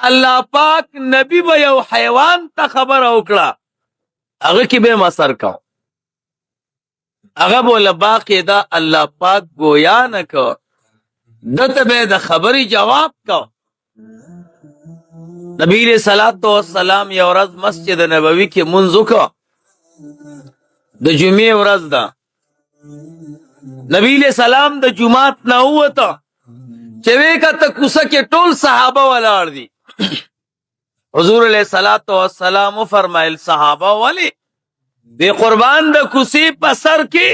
الله پاک نبی به یو حیوان ته خبر وکړه هغه کې به مسر کو هغه بوله باقاعده الله پاک گویا نه کو دته به د خبري جواب کو نبی علیہ الصلوۃ والسلام یو ورځ مسجد نبوي کې منځ وکړ د جمعې ورځ ده نبی علیہ السلام د جمعات نه وته چې وکړه کوڅه کې ټول صحابه ولاړ دي حضور علیہ الصلوۃ والسلام فرمایل صحابه ولی د قربان د کوڅې په سر کې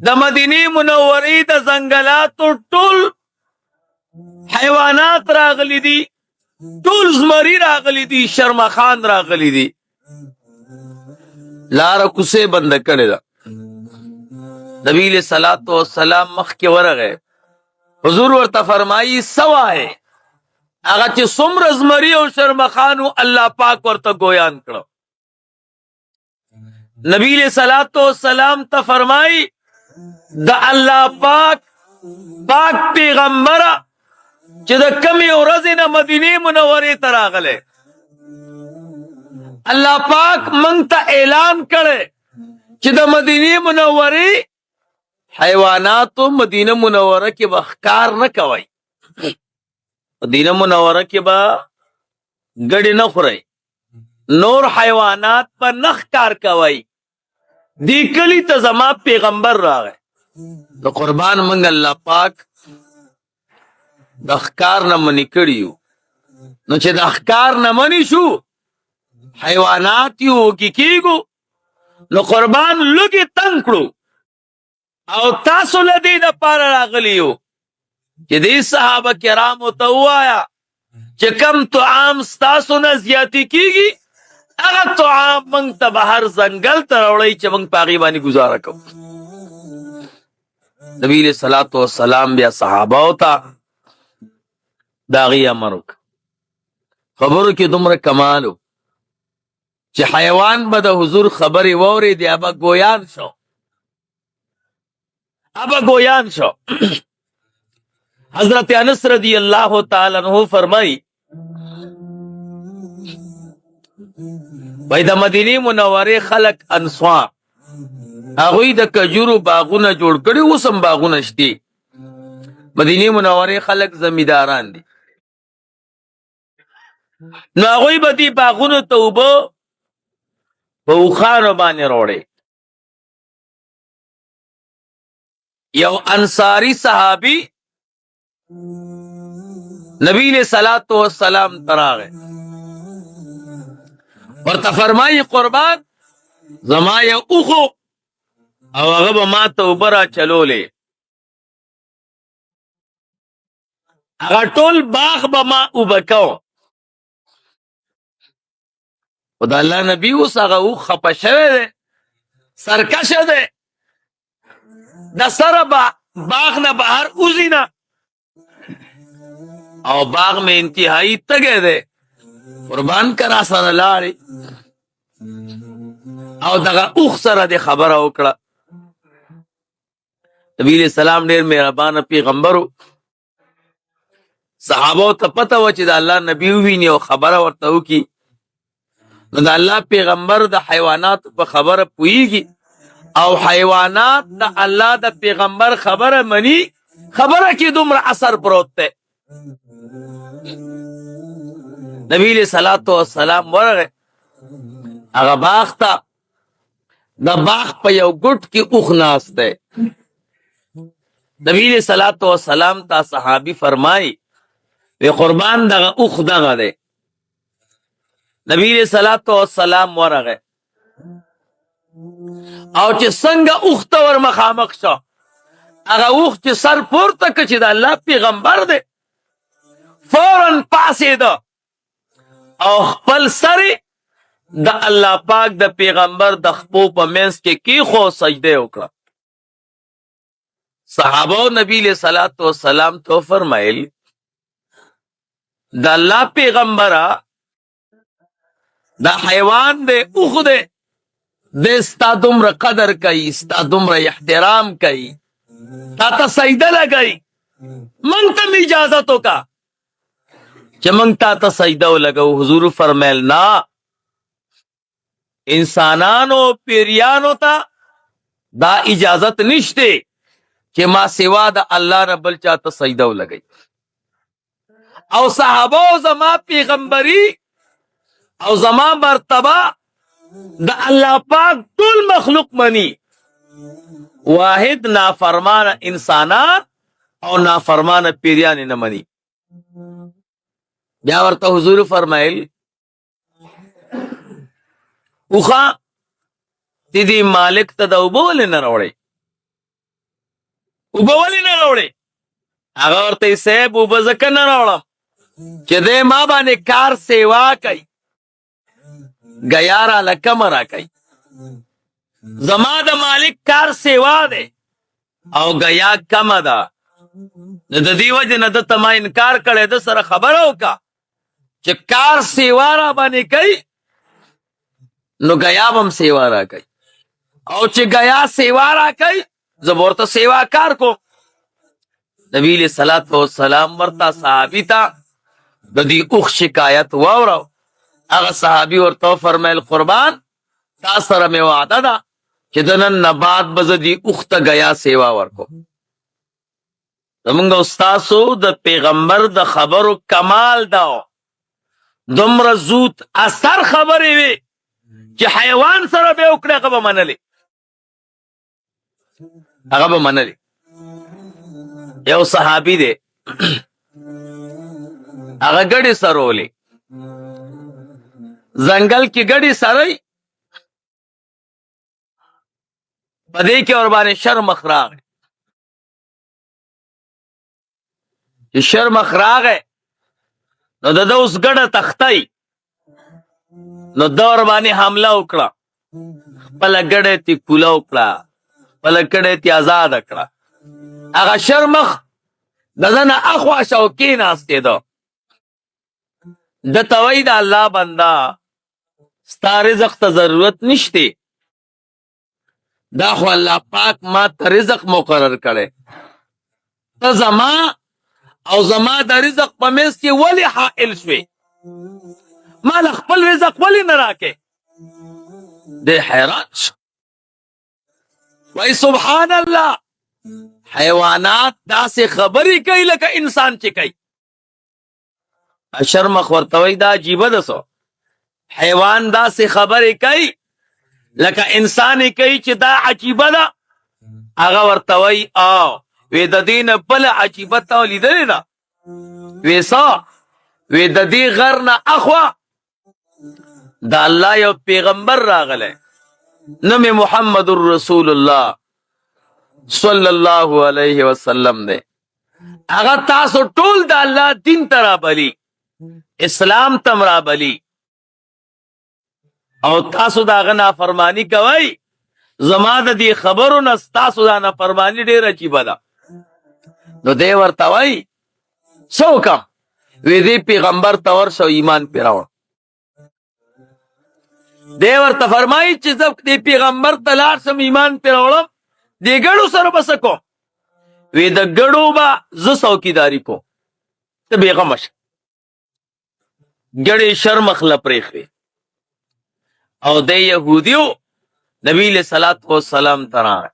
د مدینه منورې د ځنګلاتو ټول حیوانات راغلي دي ټول زمری راغلي دي شرمخان راغلي دي لار کوڅه بند کړی دا نبی علیہ الصلوۃ والسلام مخ کې ورغه حضور ورته فرمایي سوای هغه چې څومره زمری او شرمخانو الله پاک ورته گویان کړو نبی علیہ الصلوۃ والسلام ته فرمایي د الله پاک پیغمبر چې د کمی ورځې نه مدینه منورې ته راغله الله پاک مونږ ته اعلان کړي چې د مدینه منورې حیواناتو مدینه منوره کې به ښکار نه کوي مدینه منوره کې به ګډې نه خوري نور حیوانات په نه ښکار کوي دی کلی ته زما پیغمبر راغی د قربان مونږ الله پاک د ښکار نه منې کړي نو چې د ښکار نه منې شو حیوانات یو کیږو نو قربان لږه تنگ کړو او تاسو له دې د پاره راغلی یو چې دې صحابه کرامو ته وایا چې کم طعام تاسو نه زیاتی کیږي هغه طعام موږ ته بهر ځنګل ته راوړی چې موږ پاغي باندې گزاره کوو نبی علیہ الصلوۃ والسلام بیا صحابه وتا داغي امر خبرو کې دومره کمالو چې حیوان به د حضور خبري ووري دی ابا گویان شو حضرت انس رضی اللہ تعالی عنہ فرمائی وای د مدینه منوره خلق انصار هغه د کجورو باغونه جوړ کړي اوسم باغونه شتي مدینه منوره خلق زمیداران دي نو هغه به دي باغونه توبه په خوانو باندې وروړي یو انصاری صحابی نبی علیہ الصلوۃ والسلام تراغه ورته فرمایي قربان زما یو اوخو او هغه ما توبه را چلولې هغه ټول باغ به ما وبکاو خدای الله نبی اوس هغه اوخ خپه شوی دی سرکشه دی د سره باغ نه بهر اوزینا او باغ میں انتہائی تگے دے قربان کرا سره لاړې او دغه اوخ سره د خبره وکړه نبی علیہ السلام ډېر مهربان پیغمبرو صحابه ته پته و چې د الله نبی ویني او خبره ورته وکي نو د الله پیغمبر د حیوانات په خبره پويږي او حیوانات د الله د پیغمبر خبره مني خبره کې دومره اثر پروت ده نبی علیہ الصلوۃ والسلام ورغه هغه باغ ته د باغ په یو ګټ کې اوخ ناس ده نبی علیہ الصلوۃ والسلام تا صحابي فرمای وی قربان دغه اوخ دغه ده نبی علیہ الصلوۃ والسلام ورغه او چې څنګه اوخ ته ور مخامخ شو هغه اوخ چې سر پورته کړ چې د الله پیغمبر ده فوراً پاسید او خپل سر د الله پاک د پیغمبر د خپو په منځ کې کیخو سجده وکړه صحابه نبی علیہ الصلوۃ والسلام تو فرمایل د الله پیغمبر دا حیوان دے اوخ دے ستا دومره قدر کوي ستا دومره احترام کوي تا ته سجده لګي من ته اجازه تو کا چې موږ تا ته سجده ولګو. حضور فرمایل نه، انسانانو پیریانو ته دا اجازت نشته چې ما سوا د الله نه بل چاته سجده ولګي. او صحابه زما پیغمبري او زما مرتبه د الله پاک ټول مخلوق مني، واحد نافرمان انسانان او نافرمان پیریان نه مني. بیا ورته حضور فرمایل اوخه دې مالک ته د اوبه ولې نه راوړې؟ اوبه ولې نه راوړې؟ هغه ورته صاحب اوبه ځکه نه راوړم چې دې ما باندې کار سیوا کوي، گیا را لکم را کوي. زما د مالک کار سیوا ده او گیا کم ده، نو د دې وجه نه د تما انکار کړي. د سره خبره وکړه چې کار سیوا را باندې کوي نو گیا بم سیوا را کوي، او چې گیا سیوا را کوي زبر ته سیوا کار کو. نبی علیہ الصلوۃ والسلام ورته صحابی ته د دې اوخ شکایت واورو. هغه صحابي ورته فرمایل قربان تا سره مې وعده ده چې د نن نه بعد به زه دې اوخ ته گیا سیوا ورکو. زمونږ استاسو د پیغمبر د خبرو کمال دا دومره زود اثر خبرې وي چې حیوان سره به وکړي هغه به منلې، هغه به منلې. یو صحابي دی هغه ګډې سرولې ځنګل کې ګډې سروي، په دې کې ور باندې شرمخ راغی. چې شرمخ راغی نو د اوس ګډه تختی نو د ور باندې حمله وکړه، خپله ګډه تی کوله وکړه، خپله ګډه تی آزاد کړه. هغه شرمخ د ده نه اخوا شو کېناستېده. ده ته وایي د الله بنده ستا رزق ته ضرورت نشته، دا خو الله پاک ما ته رزق مقرر کړی، ته زما او زما د رزق په منځ کې ولې حائل شوې؟ ما له خپل رزق ولې نه راکې؟ دی حیران شو. وایي سبحان الله، حیوانات داسې خبرې کوي لکه انسان چې کوي. شرمخ ورته وایي دا عجیبه ده سو، حیوان داسې خبرې کوي لکه انسان یې کوي چې دا عجیبه ده. هغه ورته وایي وی د دې نه بله عجیبه تا لیدلې ده؟ وی څه؟ وی د دې غر نه اخوا د الله یو پیغمبر راغلی، نوم محمد رسول الله صلی الله علیه وسلم دی. هغه تاسو ټول د الله دین ته رابلي، اسلام تم رابلي، او تاسو د هغه نافرمانی کوئ. زما د دې خبرو نه ستاسو دا نافرمانی ډېره عجیبه ده. نو دی ورته وایي څه وکړم؟ وی دې پیغمبر ته ورشه او ایمان پرې راوړه. دی ورته فرمایي چې زه دې پیغمبر ته لاړ شم ایمان پرې راوړم، دې ګړو سره به څه کوم؟ وی د ګړو به زه څوکیداري کوم، ته بېغمه شه. ګړې شرمخ له پرېښوې او دی یهودیو نبی علیہ الصلوۃ والسلام ته راغی.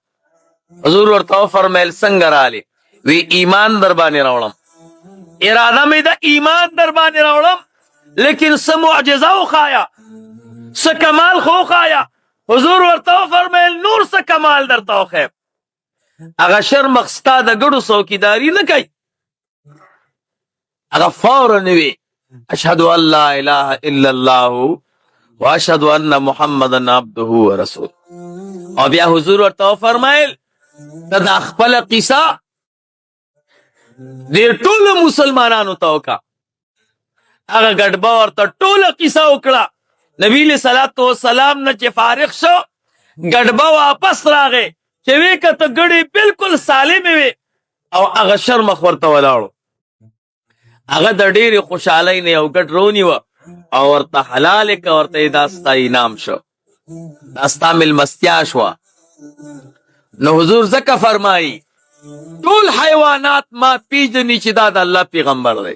حضور ورته وفرمیل څنګه رالې؟ وی ایمان در باندې راوړم، اراده مې د ایمان در باندې راوړم، لیکن څه معجزه وښایه، څه کمال خو وښایه. حضور ورته وفرمیل نور څه کمال درته وښیم؟ هغه شرمخ ستا د ګړو څوکیداري نه کوي. هغه فورا وی اشهد ان لا اله الا الله واشهد ان محمدا عبده ورسوله. او بیا حضور ورته فرمایل ته دا خپل قصه دې ټولو مسلمانانو ته وکړه. هغه ګډبه ورته ټوله قصه وکړه. نبی علیہ الصلوۃ والسلام نه چې فارغ شو، ګډبه واپس راغی چې وی کته ګړې بالکل سالمې وي او هغه شرمخ ورته ولاړو. هغه د ډېرې خوشحالۍ نه یو ګډ رونیوه او ورته حلال که ورته دا ستا انعام شو، دا ستا مېلمستیا شوه. نو حضور ځکه فرمایي ټول حیوانات ما پیژني چې دا د الله پیغمبر دی.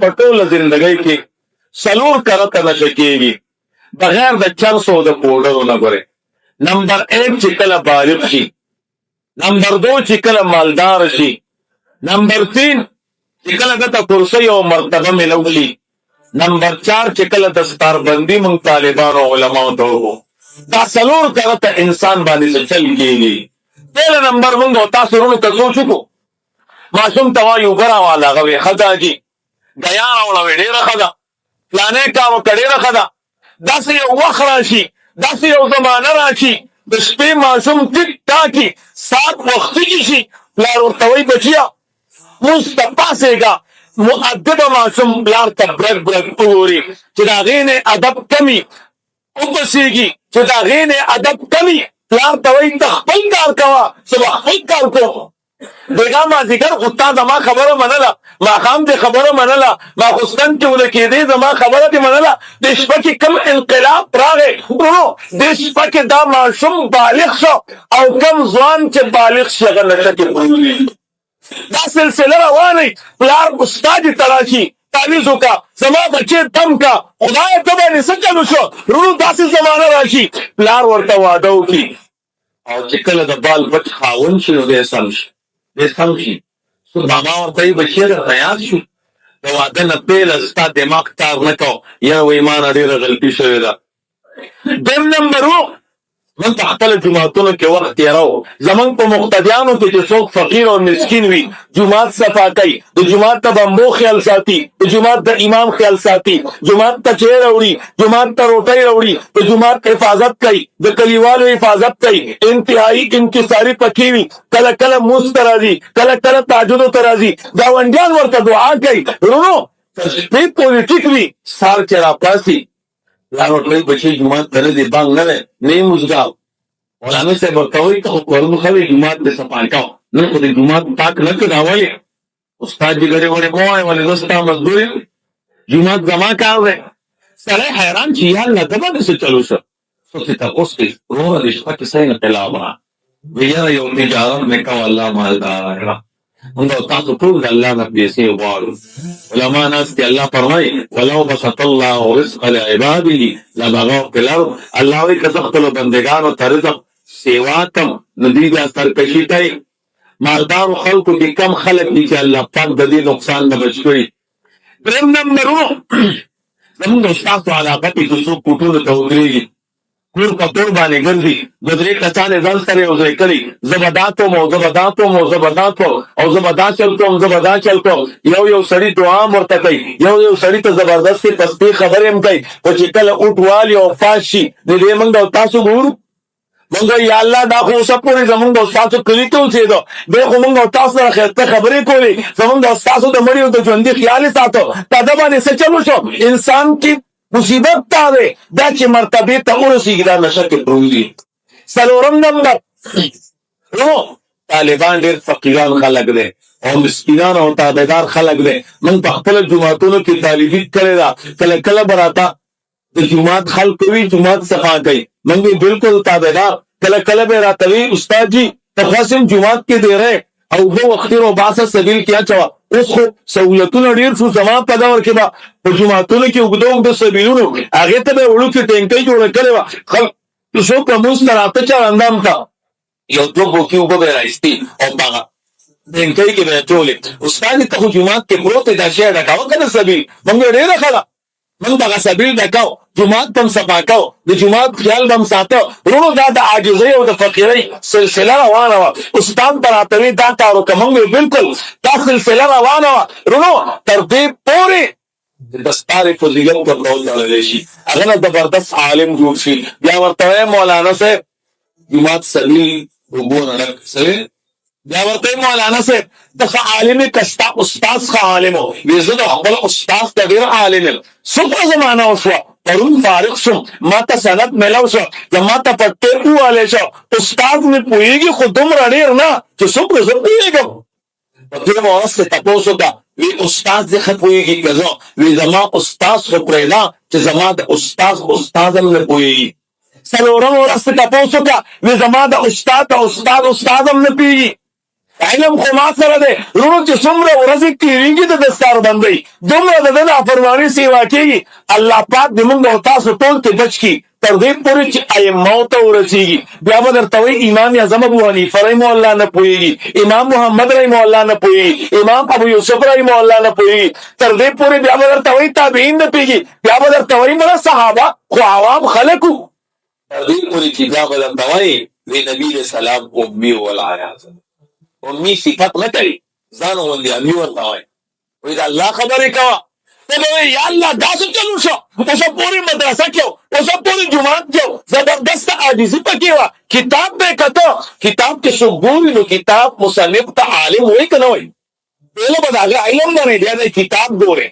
په ټوله زندګۍ کې څلور کرته نشه کېږي بغیر د چرسو د پوډرو نه. ګورې نمبر 1 چې کله بالغ شي، نمبر 2 چې کله مالدار شي، نمبر 3 چې کله دته کرسۍ او مرتبه ملو شي، نمبر 4 چې کله دستاربندي موږ طالبانو علماو ته وکړو. دا څلور کرته انسان باندې چل کېږي. پهله نمبر موږ او تاسو ورونو ته سوچ وکړو. ماشوم ته وایو ګره والا غوې ښه دا جي ګیا راوړه وې ډېره ښه ده، فلانې کار وکړه ډېره ښه ده. داسې یو وخت راشي، داسې یو زمانه راشي، د شپې ماشوم ټیک ټاکي ساعت وختي شي، پلار ورته وایي بچیه مونځ ته پاڅېږه. مؤدبه ماشوم پلار ته برګ برګ وګوري چې د هغې نه ادب کمي وپسېږي، چې د هغې نه ادب کمي، پلار ته وایي ته خپل کار کوه زه به خپل کار کوم. بیګا مازدیګر خو تا زما خبره منله، ماښام دې خبره منله، ماخوستن چې وله کېدې زما خبره دې منله. دې شپه کې کوم انقلاب راغی ورونو، دې شپه کې دا ماشوم بالغ شو او کم ځوان چې بالغ شي هغه نشه کې پروت وي. دا سلسله روانه پلار استاد ته راشي تعویذ وکړه زما بچې دم کا خدای ته باندې څه چلو شو. ورونو داسې زمانه راشي پلار ورته واده وکړي او چې کله د بال بچ خاوند شي نو دی سم شي، دی سم شي. بابا ورته وایي بچیه درته یاد شو د واده نه پیله ستا دماغ کار نه کو، یا وایي ما نه ډېره غلطي شوې ده. دویم نمبر من په خپل جماعتونو کې وخت تېرو. زمونږ په مقتدیانو کې چې څوک فقیر او مسکین وي جماعت صفا کوي، د جماعت ته بمبو خیال ساتي، د جماعت د امام خیال ساتي، جماعت ته چای راوړي، جماعت ته روټۍ راوړي، د جماعت حفاظت کوي، د کلیوالو حفاظت کوي، انتهایی انکساري پکې وي، کله کله مونځ ته راځي، کله کله تهجدو ته راځي، ګاونډیان ورته دعا کوي. ورونو تر شپې پورې ټیک وي، سهار چې راپاڅي پلار ورته وایي بچې جومات ته نه دی بانګ نه دی نه یې مزګاو. مولانا صاحب ورته وایي ته خو کورونو ښه وي جومات دې صفا کوه، نن خو دې جومات پاک نه کړ. ولې استاد جي ګډې وړې مه وایه ولې زه ستا مزدور یم، جومات زما کار دی. سړی حیران چې یا الله ده باندې څه چلو شه. څوک یې تپوس کوي وروره دې شپه کې څه انقلاب را وایي یاره یو تجارت مې کوه الله مالدار کړه. موږ او تاسو ټول د الله نه پیسې غواړو. علما ناست دي الله فرمایي ولو بسط الله رزق لعباده لبغوا فی الارض. الله وایي که زه خپلو بندګانو ته رزق سیوا کم نو دوی بیا سرکشي کوي. مالدارو خلکو کې کم خلک دي چې الله پاک د دې نقصان نه بچ کړي. درېیم نمبرونو زمونږ د ستاسو علاقه کې چې څوک کوټونو ته ودرېږي کور کپور باندې ګرځي، دوه درې کسان یې ځان سره یو ځای کړي، زه به دا کوم او زه به دا کوم او زه به دا کوم او زه به دا چل کوم زه به دا چل کوم. یو سړي دعا هم ورته کوي، یو سړي ته زبردستې پستې خبرې هم کوي، خو چې کله اوټ والي او فاش شي نو دې موږ او تاسو ګورو. موږ یا الله دا خو اوسه پورې زمونږ او ستاسو کلي کې اوسېدو، دی خو موږ او تاسو سره ښایسته خبرې کولې، زمونږ او ستاسو د مړي او د ژوندي خیال یې ساتو. په ده باندې څه چلو شو. انسان کې مصیبت تا دی دا چې مرتبې ته ورسېږي دا نشه کې پروزي. څلورم نمبر طالبان ډېر فقیران خلک دی او مسکینان او تابعدار خلک دی. موږ په خپله جوماتونو کې طالبي کړې ده، کله کله به راته د جومات خلک وي جومات صفا کوي، موږ به بالکل تابعدار. کله کله به راته وي استاد جي ته خاصم جومات کې دی رہے او دو وختي رو باسه سبیل کې اچوه. اوس خو سهولتونه ډېر شو، زما په دور کې به په جوماتونو کې اوږده اوږده سبیلونو هغې ته به یې وړوکې ټینکۍ جوړه کړې وه. خلک څوک لمونځ ته راته چارندام ته یو دوه بوکي اوبه به یې راایستې او په هغه ټینکۍ کې به یې اچولې. استاد ته خو جومات کې پروت دی دا شی ډکوه که نه سبیل موږ ډېره ښه ده موږ دغه سبیل ډکو، جومات به هم صفا کو، د جومات خیال به هم ساته. ورونو دا د عاجزۍ او د فقیرۍ سلسله روانه وه. استاد به راته وي دا کار وکړه، موږ به بالکل دا سلسله روانه وه. ورونو تر دې پورې د دستارې فضیلت ورته وتړلی شي، هغه نه زبردست عالم جوړ شي. بیا ورته وایم مولانا صاحب جومات سبیل اوبو نه ډک شوی، بیا ورته وایم مولانا صاحب ته ښه عالم یې که ستا استاد ښه عالم و. وایي زه د خپل استاد ته ډېر عالم یم. څومره زمانه وشوه پرون فارغ شم ما ته سند میلاو شو، زما ته پټې ووالی شو. استاد مې پوهېږي خو دومره ډېر نه چې څومره زه پوهېږم. په درېیمه ورځ ته تپوس وکړه وی استاد دې ښه پوهېږي که زه؟ وی زما استاد خو پرېږده چې زما د استاد هم نه پوهېږي. څلورمه ورځ ته تپوس وکړه وی زما د استاد هم نه پوهېږي. علم خو ما سره دی ورونو چې څومره ورځې تېرېږي د دستار بندۍ دومره د ده نافرماني سیوا کېږي. الله پاک دې موږ او تاسو ټول ته بچ کړي تر دې پورې چې ائمو ته ورسېږي. بیا به درته وایي امام اعظم ابو حنیفه رحمه الله نه پوهېږي، امام محمد رحمه الله نه پوهېږي، امام ابو یوسف رحمه الله نه پوهېږي. تر دې پورې بیا به درته وایي تابعین نه پوهېږي، بیا به درته وایي مړه صحابه خو عوام خلک وو. تر دې پورې چې بیا به درته وایي وی نبي علیه السلام امي والعیاذ امي صفت نه کوي ځان غوندې امي ورته وایي. وایي د الله خبرې کوه. ته به وایي یا الله دا څه چلو شو، اوسه پورې مدرسه کې وو، اوسه پورې جومات کې وو، زبردسته عاجزي پکې وه. کتاب به یې کته، کتاب کې څوک ګوري نو کتاب مصنف ته عالم وایي که نه وایي؟ پهله به د هغه علم منئ بیا د کتاب ګورئ،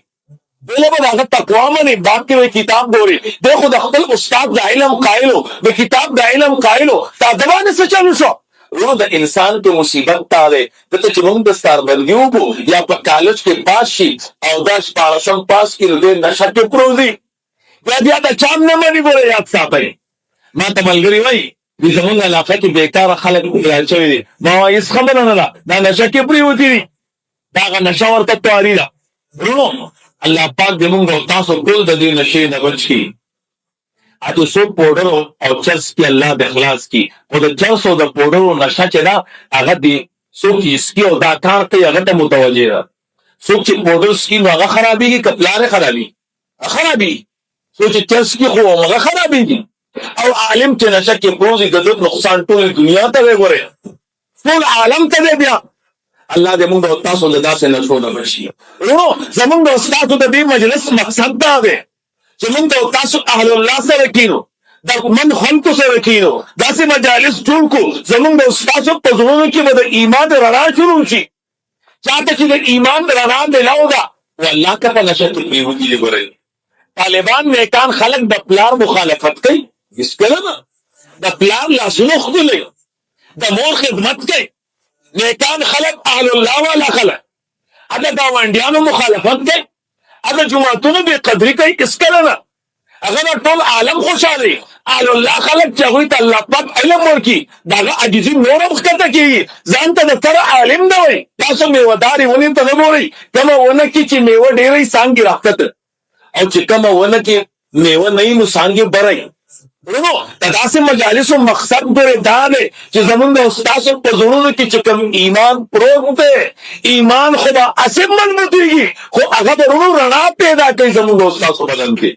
پهله به د هغه تقوا منئ بعد کې به کتاب ګورئ. دی خو د خپل استاد د علم قایل و، د کتاب د علم قایل و، تا د باندې څه چلو شو؟ ورو د انسان په مصیبت تا دی دته چې موږ د ستاربندي وکړو یا په کالج کې پاس شي او دا 14 پاس کړي نو دی نشه کې پروزي بیا د چا هم نه مني. ګوره یاد ساتئ ما ته ملګري وایي وایي زموږ علاقه کې بېکاره خلک وګران شوي دي. ما وایي هېڅ خبره نه ده دا نشه کې پرېوتي دي، دا هغه نشه ورته تواري ده. ورونو الله پاک دې موږ او تاسو ټول د دې نشې نه بچ کړي. اته سو پوډر او چرس کې الله د اخلاص کی او د چرس او د پوډر نشه چې دا هغه دی سو کې اسکی او دا کار کوي هغه ته متوجه ده. سو چې پوډر سکی نو هغه خرابېږي کپلاره خرابي سو چې چرس کې خو هغه خرابېږي. او عالم چې نشه کې پروزي د دې نقصان ټول دنیا ته وګوري ټول عالم ته دی. بیا الله دې موږ او تاسو له داسې نشو نه بچي. نو زمونږ د استادو د دې مجلس مقصد دا دی چې موږ او تاسو اهل الله سره کینو، د من خلکو سره کینو، داسې مجالس جوړ کړو زموږ د استادو په زړونو کې به د ایمان رڼا شروع شي. چاته چې د ایمان رڼا میلاو ده والله که په نشه کې پرېوځي. ګورئ طالبان نیکان خلک د پلار مخالفت کوي هېڅکله نه، د پلار لاسونه ښکلوي، د مور خدمت کوي. نیکان خلک اهل الله والا خلک د ګاونډیانو مخالفت کوي، د جوماتونو بې قدري کوي هېڅکله نه. هغه د ټول عالم خوشحالوي. اهل الله خلک چې هغوی ته الله پاک علم ورکړي د هغه عاجزي نور هم ښکته کېږي. ځان ته د سره عالم نه وایي. تاسو میوهدارې ونې ته نه ګورئ، کومه ونه کې چې میوه ډېره وي څانګې راښکته، او چې کومه ونه کې میوه نه وي نو څانګې بره وي. ورونو د داسې مجالسو مقصد ګورې دا دی چې زمونږ د استاسو په زړونو کې چې کوم ایمان پروت دی ایمان خو به هسې مضبوطېږي خو هغه به ورونو رڼا پیدا کوي زمونږ د استاسو بدن کې.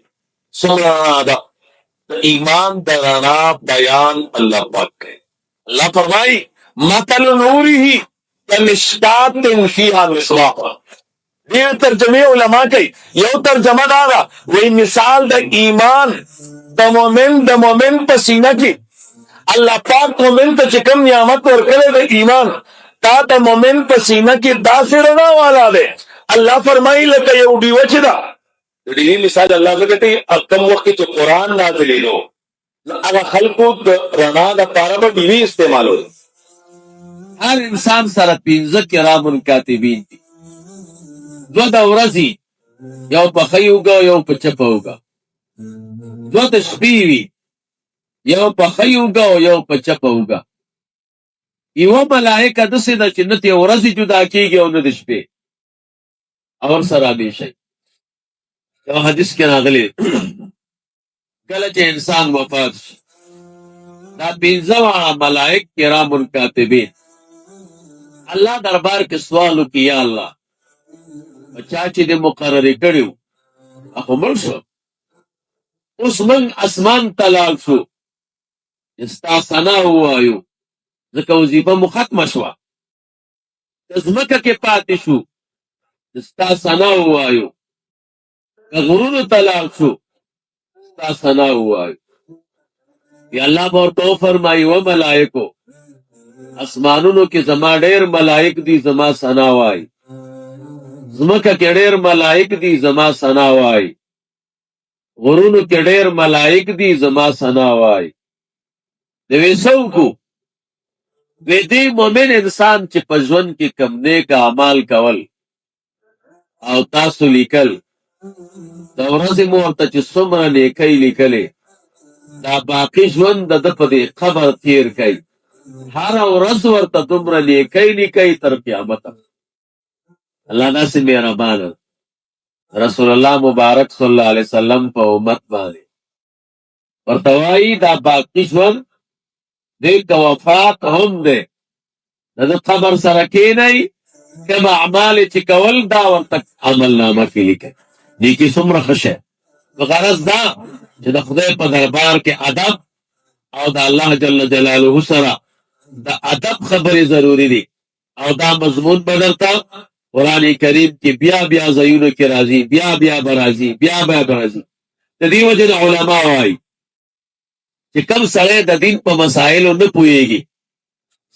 څومره رڼا ده د ایمان د رڼا بیان الله پاک کوي. الله فرمایي مثل نوره کمشکات فیها مصباح. ډېر ترجمې علما کوي. یو ترجمه دا ده وایي مثال د ایمان د مومن په سینه کې الله پاک مومن ته چې کوم نعمت ورکړی د ایمان تا د مومن په سینه کې داسې رڼا والا دی. الله فرمایي لکه یو ډیوه چې ده د ډیوې مثال الله ورکړی کم وخت کې چې قرآن نازلېدو نو هغه خلکو د رڼا دپاره به ډیوې استعمالول. هر انسان سره 15 کرام کاتبین دي. 2 د ورځې یو په ښي اوږه یو په چپه اوږه، 2 د شپې وي یو په ښي اوږه او یو په چپه اوږه. یوه ملائکه داسې ده چې نه د ورځې جدا کېږي او نه د شپې او ورسره همیشه. یو حدیث کې راغلی کله چې انسان وفات شي دا 15 ملائک کرام کاتبین الله دربار کې سوال وکړي یا الله چا چې د مقررې کړي وو هغه مړ شو، اوس موږ اسمان ته لاړ شو ستا ثنا ووایو ځکه وظیفه مو ختمه شوه، که ځمکه کې پاتې شو ستا ثنا ووایو، که غرونو ته لاړ شو ستا ثنا ووایو. یا الله به ورته وفرمایي و ملایکو اسمانونو کې زما ډېر ملایک دي زما ثنا وایي، ځمکه کې ډېر ملایک دي زما ثنا وایي، غرونو کې ډېر ملایک دي زما ثنا وایي. د ویسو کو وی دی مومن انسان چې په ژوند کې کم نیک اعمال کول او تاسو لیکل د ورځې مو ورته چې څومره نیکۍ لیکلې دا باقي ژوند د ده په دې قبر تیر کوي هر ورځ ورته دومره نیکۍ تر قیامته. الله داسې مهربان دی. رسول الله مبارک صلی الله علیه وسلم په امت باندې ورته وایي دا باقي ژوند دی که وفات هم دی د ده قبر سره کښېنئ کوم اعمال چې کول دا ورته عملنامه کې لیکئ نیکي څومره ښه شی. نو غرض دا چې د خدای په دربار کې ادب او د الله جل جلاله سره د ادب خبرې ضروري دي او دا مضمون به درته قرآن کریم کې بیا ځایونو کې راځي بیا به راځي د دې وجې نه علما وایي چې کوم سړی د دین په مسایلو نه پوهېږي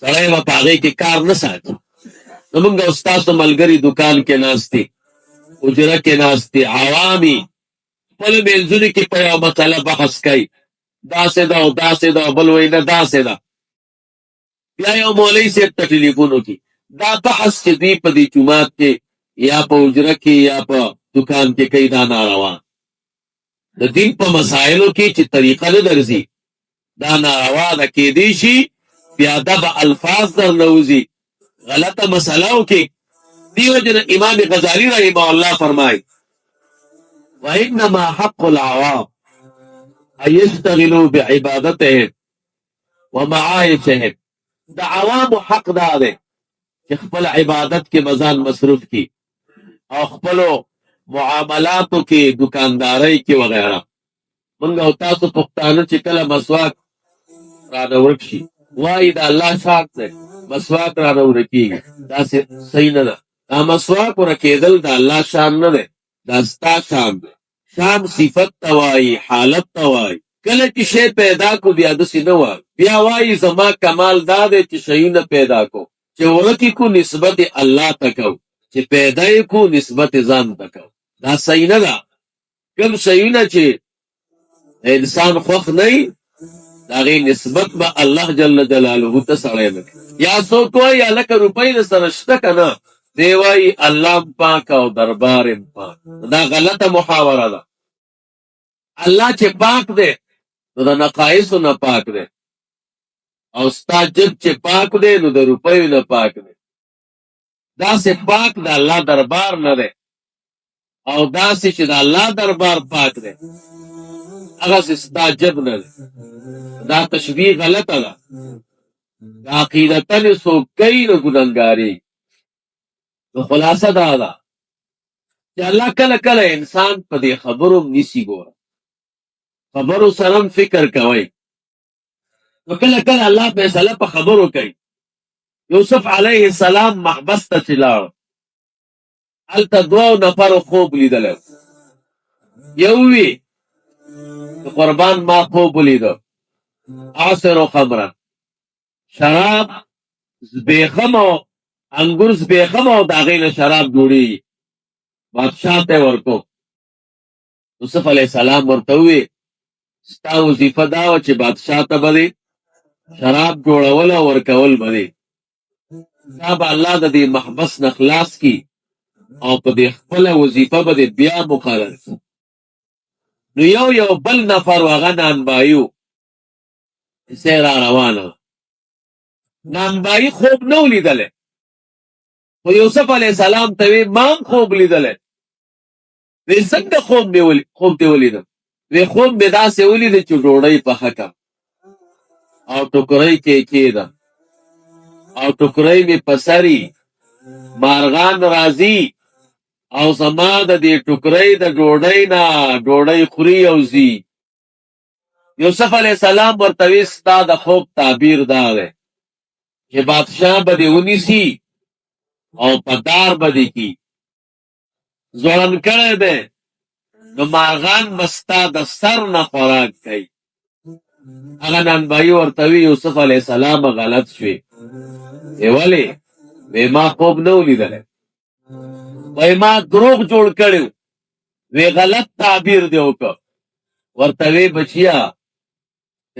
سړی به په هغې کې کار نه ساتي. زمونږ استاسو ملګري دکان کې ناست دي حجره کې ناست دي عوامي خپلو منځونو کې په یوه مسله بحث کوي داسې ده او داسې ده او بل وایي نه داسې ده. بیا یو مولوي صاحب ته ټلیفون وکړي دا بحث چې دوی په دې جومات کې یا په حجره کې یا په دکان کې کوي دا ناروا د دین په مسایلو کې چې طریقه نه درځي دا ناروا ده. کېدی شي پیاده به الفاظ در نه وځي غلطه مسله وکړي. دې وجې نه امام غزالي رحمه الله فرمایي وانما حق العوام ان يشتغلوا بعبادتهم ومعايشهم. د عوامو حق دا دی چې خپل عبادت کې مزان مصروف کی او خپلو معاملاتو کې دکاندارۍ کې وغیره. منګ او تاسو پښتانه چې کله مسواک رانه ورک شي وایي د الله شاک دی مسواک رانه ورکېږي دا صحیح نه ده. دا مسواک ورکېدل د الله شان نه دی دا ستا شان دی. شان صفت ته وایي حالت ته وایي. کله چې شی پیدا کو بیا داسې نه وایي بیا وایي زما کمال دا دی چې شیونه پیدا کو چې ورکې کو نسبت الله ته کو چې پیدا یې کو نسبت ځان ته کو دا صحیح نه ده. کوم شیونه چې انسان خوښ نه وي د هغې نسبت به الله جل جلاله ته سړی نه کوي. یا څوک وایي هلکه روپۍ در سره شته که نه دی وایي الله پاک او دربار پاک. دا غلطه محاوره ده. الله چې پاک دی نو د نقایصو نه پاک دی او ستا جب چې پاک دی نو د روپیو نه پاک دی. داسې پاک د الله دربار نه دی او داسې چې د الله دربار پاک دی هغسې ستا جب نه دی. دا تشبیه غلطه ده. دا عقیدتن څوک کوي نو ګنهګاري. نو خلاصه دا ده چې الله کله انسان په دې خبرو نیسي. ګوره خبرو سره فکر کوئ نو کله الله فیصله په خبرو کوي. یوسف علیه السلام محبس ته چې لاړ هلته دوو نفرو خوب لیدلی. یو وی قربان ما خوب ولیده عصر و خمرن شراب زبیخم او انګور زبیخم او د هغې نه شراب جوړېږي بادشاه ته یې ورکو. یوسف علیه السلام ورته ووی ستا وظیفه دا وه چې بادشاه ته به دې شراب جوړول او ورکول به دې دا به الله د دې محبس نه خلاص کی او په دې خپله وظیفه به دې بیا مقرر کړي. نو یو بل نفر و هغه نانبایي و کیسه را روانه وه. نانبایي خوب نه و لیدلی خو یوسف علیه السلام ته وی ما هم خوب لیدلی. وی څنګه خوب دې ولیدم؟ وی خوب مې داسې ولیده چې ډوډۍ پخه کړم او ټوکرۍ کې کېږدم او ټوکرۍ مې په سري مارغان راځي او زما د دې ټوکرۍ د ډوډۍ نه ډوډۍ خوري او ځي. یوسف علیه السلام ورته وی ستا د خوب تعبیر دا دی چې بادشاه به دې ونیسي او په دار به دې کي ځوړن کړی دی نو مارغان به ستا د سر نه خوراک کوي. هغه نانبایي ورته وی یوسف علیه السلام غلط شوې. وی ولې؟ وی ما خوب نه و لیدلی. وی ما دروغ جوړ کړی وی غلط تعبیر دې وکړ. ورته وی بچیا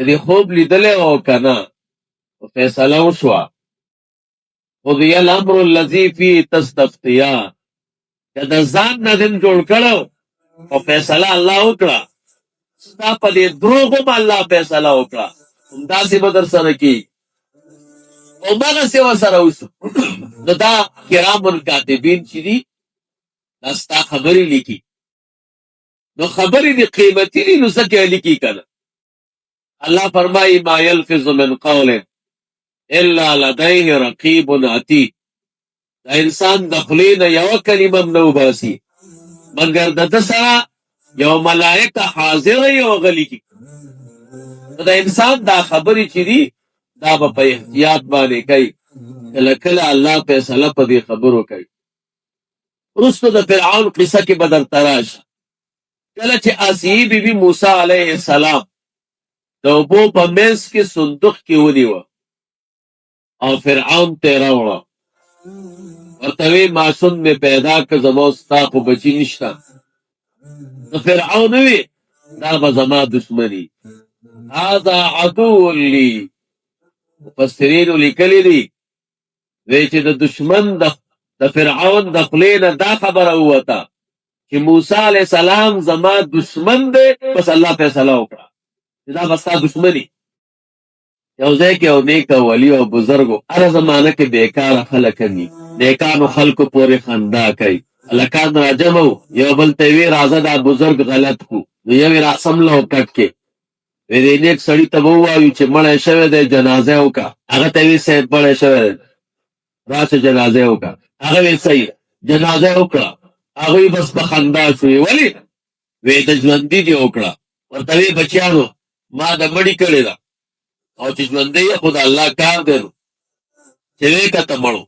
دې خوب لیدلی او که نه فیصله وشوه قضی الامر الذي فيه تستفتیان که د ځان نه دین جوړ کړو او فیصله الله وکړه ستا په دې دروغ هم الله فیصله وکړه همداسې به در سره کېږي. او دغسې ورسره وشو نو دا کرام الکاتبین چې دي دا ستا خبرې لیکي نو خبرې دې قیمتي دي نو ځکه لیکي که نه الله فرمایي ما یلفظ من قول الا لدیه رقیب عتید دا انسان د خولې نه یوه کلمه هم نه وباسي مګر د ده سره یو ملایکه حاضره یو هغه لیکي نو د انسان دا خبرې چې دي دا به په احتیاط باندې کوي کله کله الله فیصله په دې خبرو کوي وروسته د فرعون قصه کې به درته راشي کله چې آسیې بیبي موسی علیه السلام د اوبو په منځ کې صندوق کې ونیوه او فرعون ته یې راوړه ورته وی ماشوم مې پیدا که زما ستا خو بچي نشته نو فرعون وی دا به زما دشمني هذا عدو لی مفسرینو لیکلی دي وی چې د دشمن د فرعون د خولې نه دا خبره ووته چې موسی علیه السلام زما دشمن دی بس الله فیصله وکړه چې دا به ستا دشمني یو ځای کې یو نیک ولی او بزرګو هره زمانه کې بیکاره خلک دي نیکانو خلکو پورې خندا کوي هلکان راجمع وو یو بل ته وی راځه دا بزرګ غلط کو نو یو یې راسمله و کټ کې وی دې نیک سړي ته به ووایو چې مړی شوی دی جنازه وکړه هغه ته وی صاحب مړی شوی دی راشه جنازه وکړه هغه وی صحیح جنازه وکړه هغوی بس په خندا شوې ولې وی د ژوندي دې وکړه ورته وی بچیانو ما د مړي کړې ده او چې ژوندی یې خو د الله کار دی نو چې وی کته مړو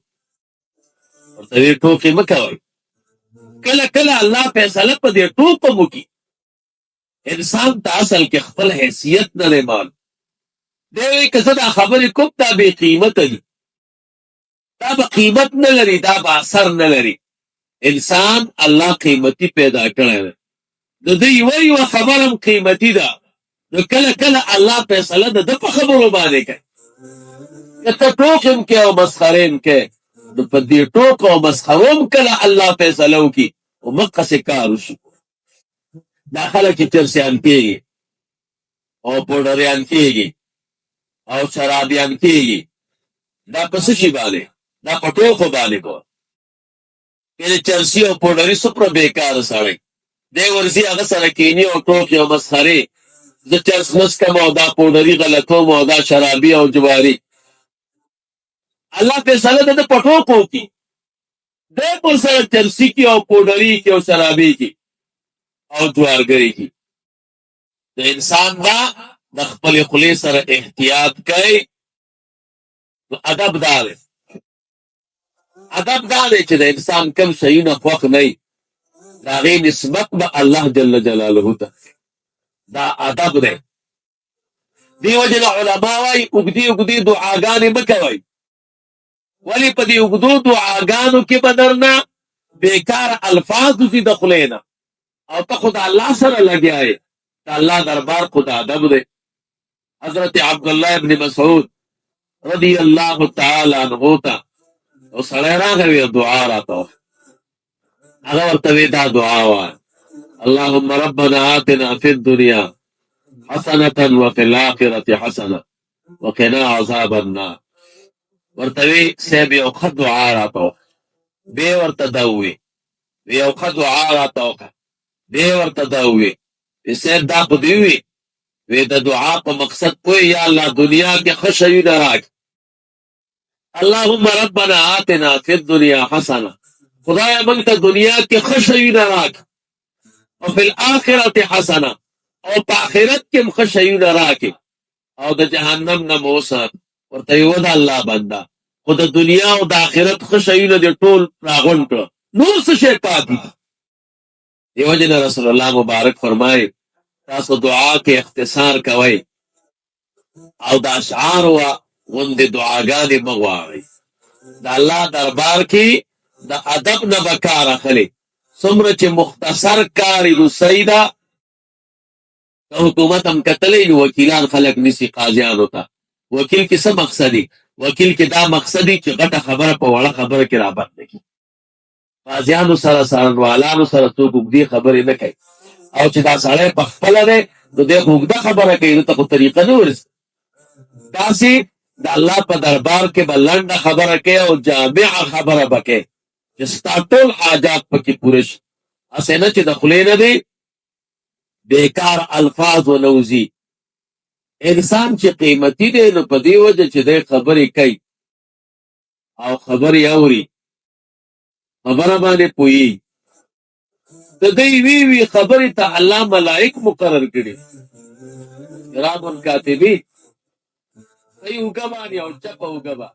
ورته وی ټوکې مه کوئ کله کله الله فیصله په دې ټوکه وکړي انسان ته اصل کې خپل حیثیت نه دی معلوم دی وی که زه دا خبرې کوم دا بې قیمته دي دا به قیمت نه لري دا به اثر نه لري انسان الله قیمتي پیدا کړی دی د ده یوه خبره هم قیمتي ده نو کله کله الله فیصله د ده په خبرو باندې کوي که ته ټوک هم کې او مسخرې هم کې نو په دې ټوک او مسخرو هم کله الله فیصله وکړي او مقصې کار وشي دا خلک چې چرسیان کېږي او پوډریان کېږي او شرابیان کېږي دا په څه شي باندې دا په ټوکو باندې کوه که چرسي او پوډري څومره بېکاره سړی دی ورځي هغه سره کیني او ټوکې او مسخرې زه چرس نسکم او دا پوډري غلطوم او دا شرابي او جواري الله فیصله د ده په ټوکو کي دی ورسره چرسي کي او پوډري کي او شرابي کي او جوارګري کي د انسان با د خپلې خولې سره احتیاط کوي نو ادب دا دی ادب دا دی چې د انسان کم شیونه خوښ نه وي د هغې نسبت به الله جل جلاله ته دا ادب دی دې وجې نه علما وایي اوږدې اوږدې دعاګانې مه کوئ ولې په دې اوږدو دعاګانو کې به درنه بېکاره الفاظ وځي د خولې نه او ته خو د الله سره لګیا یې د الله دربار خو د ادب دی حضرت عبدالله ابن مسعود رضی الله تعالی عنه ته او سړی راغی دعا راته هغه ورته وی دا دعا وایه اللهم ربنا آتنا في الدنيا حسنة وفي الآخرة حسنة وقنا عذاب النار ورته وی صاحب یو ښه دعا راته بیا ورته دا ووی یو ښه دعا راته وکړه بیا ورته دا ووی صاحب دا خو دې ووی وی د دعا په مقصد پوهې یا الله دنیا کې ښه شیونه راکړه اللهم ربنا آتنا في الدنيا حسنة خدایا موږ ته دنیا کې ښه شیونه راکړه او فی الآخرت حسنه او په آخرت کې هم ښه شیونه راکړي او د جهنم نه مو وسات ورته یې د الله بنده خو د دنیا او د آخرت ښه شیونه دې ټول راغونډ کړه نور څه شی پاتې دې وجې نه رسول الله مبارک فرمایي تاسو دعا کې اختصار کوئ او د اشعارو غوندې دعاګانې مه غواړئ د الله دربار کې د ادب نه به کار اخلي څومره چې مختصر کاری روسۍ ده که حکومت هم کتلی نو وکیلان خلک نیسي قاضیانو ته وکیل کې څه مقصدي وکیل کې دا مقصدي چې غټه خبره په وړه خبره کې رابطه کړي قاضیانو سره څارنوالانو سره څوک اوږدې خبرې نه کوي او چې دا سړی په خپله دی نو دی خو اوږده خبره کوي نو ته خو طریقه نه ورسي داسې د الله په دربار کې به لنډه خبره کوي او جامعه خبره به کوي چې ستا ټول حاجات پکې پوره شي. هسې نه چې د خولې نه دی بیکار الفاظ ونوځي. انسان چې قیمتي دی نو په دې وجه چې دی خبرې کوي او خبرې اوري، خبره باندې پوهېږي. د دوی وی خبرې ته الله ملائک مقرر کړي، کرام کاتبین. صحیح اوږه باندې او چپه اوږه به